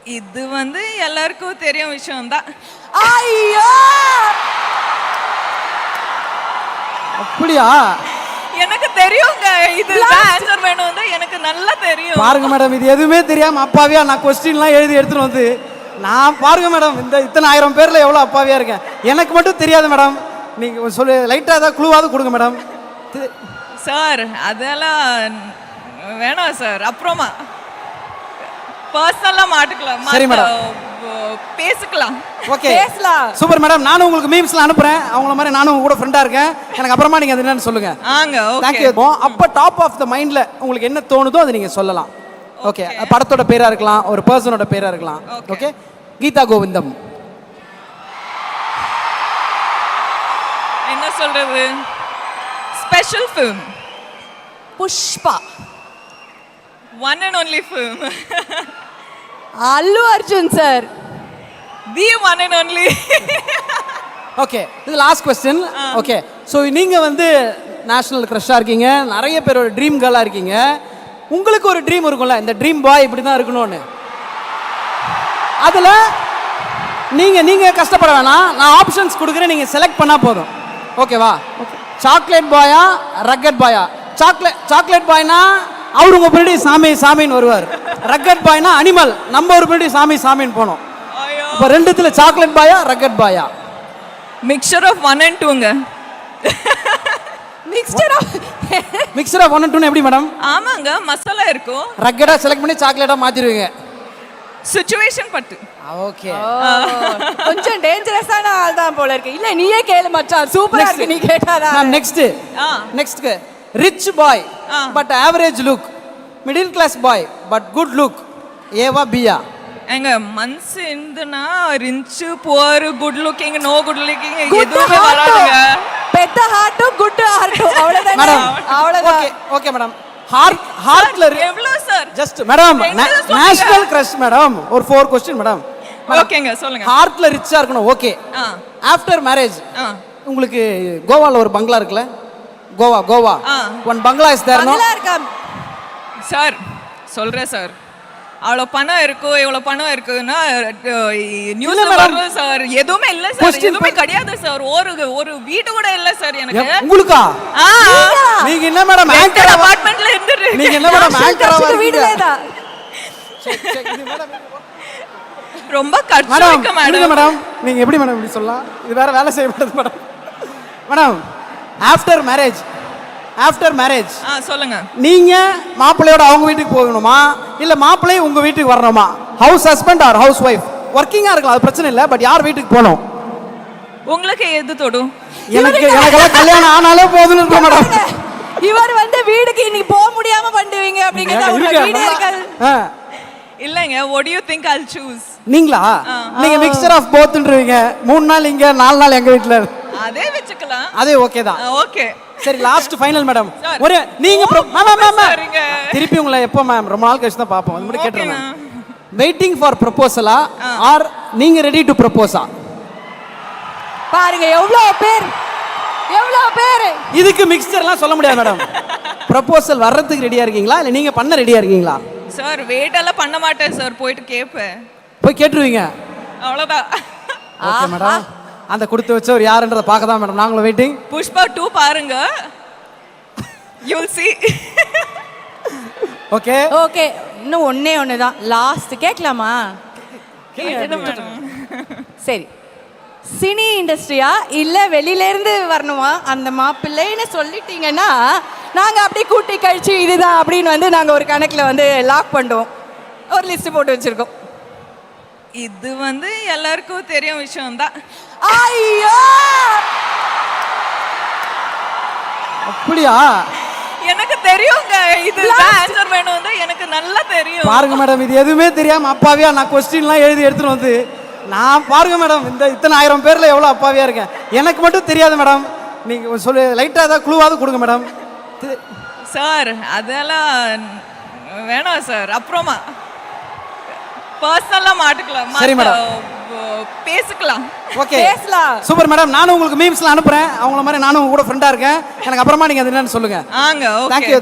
இது வந்து எல்லாருக்கும் தெரியும் விஷயம் தான். ஐயோ அப்படியா? எனக்கு தெரியுங்க. இது ஆன்சர் வேணும் வந்து எனக்கு நல்லா தெரியும். பாருங்க மேடம், இது எதுவுமே தெரியாம அப்பாவியா நான் கொஸ்டின்லாம் எழுதி எடுத்துட்டு வந்து நான் பாருங்க மேடம், இந்த இத்தனை 1000 பேர்ல எவ்வளவு அப்பாவியா இருக்கேன். எனக்கு மட்டும் தெரியாது மேடம். நீங்க சொல்லு, லைட்டா ஏதாவது க்ளூவாவது கொடுங்க மேடம். சார் அதெல்லாம் வேணாம் சார். அப்புறமா பர்சனலா மாட்டிக்கலாம். சரி மேடம், பேசிக்கலாம். ஓகே பேசலாம். Super madam. நானும் உங்களுக்கு மீம்ஸ்லாம் அனுப்புறேன். அவங்கள மாதிரி நானும் உங்க கூட ஃப்ரெண்டா இருக்கேன். எனக்கு அப்புறமா நீங்க அது என்னன்னு சொல்லுங்க. ஓகே. அப்ப டாப் ஆஃப் த மைண்ட்ல உங்களுக்கு என்ன தோணுதோ அதை நீங்க சொல்லலாம். ஓகே, படத்தோட பேரா இருக்கலாம், ஒரு பர்சனோட பேரா இருக்கலாம். ஓகே, கீதா கோவிந்தம். என்ன சொல்றது? Special film. Pushpa. One and only film. Allu Arjun sir. The one and only. Okay, இது லாஸ்ட் கொஸ்டின். ஓகே, ஸோ நீங்க வந்து நேஷனல் க்ரஷ்ஷாக இருக்கீங்க, நிறைய பேரோட ட்ரீம் கேர்ளாக இருக்கீங்க. உங்களுக்கு ஒரு ட்ரீம் இருக்கும்ல, இந்த ட்ரீம் பாய் இப்படி தான் இருக்கணும்னு. அதில் நீங்கள் கஷ்டப்பட வேணாம், நான் ஆப்ஷன்ஸ் கொடுக்குறேன், நீங்கள் செலக்ட் பண்ணால் போதும். ஓகேவா? சாக்லேட் பாயா ரக்கட் பாயா? சாக்லேட் பாய்னா அவர் உங்கள் பின்னாடி சாமின்னு வருவார். ரக்கட் பாய்னா அனிமல், நம்ம ஒரு பின்னாடி சாமின்னு போனோம். இப்போ ரெண்டுத்துல சாக்லேட் பாயா ரக்கட் பாயா? மிக்சர் ஆஃப் 1 and 2ங்க. மிக்சர் ஆஃப் 1 and 2 எப்படி மேடம்? ஆமாங்க, மசாலா இருக்கும். ரக்கடா செலக்ட் பண்ணி சாக்லேட்டா மாத்திடுவீங்க. சிச்சுவேஷன் பட்டு. ஓகே, கொஞ்சம் டேஞ்சரஸான ஆள் தான் போல இருக்கு. இல்ல நீயே கேளு மச்சான், சூப்பரா இருக்கு நீ கேட்டாதா. Next rich boy but average look, middle class boy but good look, ஏவா பியா? எங்க மனசு இருந்துனா rich poor good looking no good looking எதுவுமே வராதுங்க. பெத்த ஹார்ட்டும் குட் ஹார்ட்டும் அவ்வளவுதான் மேடம். அவ்வளவுதான். Okay madam. ஹார்ட்ல எவ்வளவு sir? Just madam, national crush madam. ஒரு 4 क्वेश्चन மேடம். ஓகேங்க, சொல்லுங்க. ஹார்ட்ல ரிச்சா இருக்கணும். ஓகே. ஆஃப்டர் மேரேஜ் உங்களுக்கு கோவால ஒரு பங்களா இருக்குல்ல, கோவா ஒன் பங்களா இஸ் தேர் நோ? பங்களா இருக்கா சார்? சொல்றேன் சார். அவ்வளோ பணம் இருக்கும், இவ்வளோ பணம் இருக்குன்னா நியூஸ்ல வரும் சார். எதுவுமே இல்ல சார், எதுவுமே கிடையாது சார். ஒரு வீடு கூட இல்ல சார் எனக்கு. உங்களுக்கா? நீங்க என்ன மேடம் ஆங்கர் அபார்ட்மெண்ட்ல இருந்துட்டு? நீங்க என்ன மேடம் ஆங்கரா வீடுலதா? ரொம்ப கஷ்டம் இருக்கு மேடம். நீங்க எப்படி மேடம் இப்படி சொல்லலாம்? இது வேற வேலை செய்ய மாட்டேது மேடம். மேடம், ஆஃப்டர் மேரேஜ் சொல்லுங்க. நீங்க மாப்பிள்ளையோட அவங்க வீட்டுக்கு போகணுமா இல்ல மாப்பிள்ளை உங்க வீட்டுக்கு வரணுமா? House husband or house wife? ஒர்க்கிங்கா இருக்கலாம், அது பிரச்சனை இல்ல, பட் யார் வீட்டுக்கு போகணும்? உங்களுக்கு எது தொடும்? எனக்கெல்லாம் கல்யாணம் ஆனாலே போதும்னு இருக்கு மேடம். இவர் வந்து வீட்டுக்கு இன்னைக்கு போக முடியாம பண்ணுவீங்க அப்படிங்கறது உங்களுக்கு வீடியோ இருக்காது. இல்லங்க, what do you think I'll choose? நீங்களா? நீங்க மிக்சர் ஆஃப் போத்ன்றீங்க. 3 நாள் இங்க 4 நாள் எங்க வீட்ல. அதே வெச்சுக்கலாம். அதே ஓகே தான். ஓகே, சரி, லாஸ்ட் ஃபைனல் மேடம். ஒரு நீங்க மேம் திருப்பி உங்களை எப்போ மேம்? ரொம்ப நாள் கழிச்சு தான் பாப்போம். அது மட்டும் கேட்றேன். வெயிட்டிங் ஃபார் ப்ரொபோசலா ஆர் நீங்க ரெடி டு ப்ரொபோஸா? பாருங்க எவ்வளவு பேர். இதுக்கு மிக்சர்லாம் சொல்ல முடியாது மேடம். ப்ரொபோசல் வர்றதுக்கு ரெடியா இருக்கீங்களா இல்ல நீங்க பண்ண ரெடியா இருக்கீங்களா? சார் வெயிட் எல்லாம் பண்ண மாட்டேன் சார், போயிட்டு கேட்பேன். போய் கேட்டுருவீங்க, அவ்வளவுதான். Okay madam. அந்த கொடுத்து வச்சவர் யாருன்றத பார்க்க தான் மேடம் நாங்களும் வெயிட்டிங். புஷ்பா 2 பாருங்க, you will see. ஓகே, இன்னும் ஒண்ணே தான் லாஸ்ட் கேட்கலாமா? சரி, சினி இண்டஸ்ட்ரியா இல்ல வெளியில இருந்து வரணுமா அந்த மாப்பிள்ளைன்னு சொல்லிட்டீங்கன்னா நாங்க அப்படியே கூட்டி கழிச்சு இதுதான் அப்படின்னு வந்து நாங்க ஒரு கணக்குல வந்து லாக் பண்ணுவோம். ஒரு லிஸ்ட் போட்டு வச்சிருக்கோம். இது வந்து எல்லாருக்கும் தெரியும் விஷயம் தான். ஐயோ அப்படியா? எனக்கு தெரியுங்க. இது ஆன்சர் வேணும் வந்து எனக்கு நல்லா தெரியும். பாருங்க மேடம், இது எதுவுமே தெரியாம அப்பாவியா நான் கொஸ்டின்லாம் எழுதி எடுத்துட்டு வந்து நான் பாருங்க மேடம், இந்த இத்தனை 1000 பேர்ல எவ்வளவு அப்பாவியா இருக்கேன். எனக்கு மட்டும் தெரியாது மேடம். நீங்க சொல்லு, லைட்டா ஏதாவது க்ளூவாவது கொடுங்க மேடம். சார் அதெல்லாம் வேணாம் சார். அப்புறமா பர்சனலா மாட்டிக்கலாம். சரி மேடம், பேசிக்கலாம். ஓகே, பேசலாம். Super madam. நானும் உங்களுக்கு மீம்ஸ்லாம் அனுப்புறேன். அவங்கள மாதிரி நானும் உங்க கூட ஃப்ரெண்டா இருக்கேன். எனக்கு அப்புறமா நீங்க அது என்னன்னு சொல்லுங்க. ஓகே. தேங்க்யூ.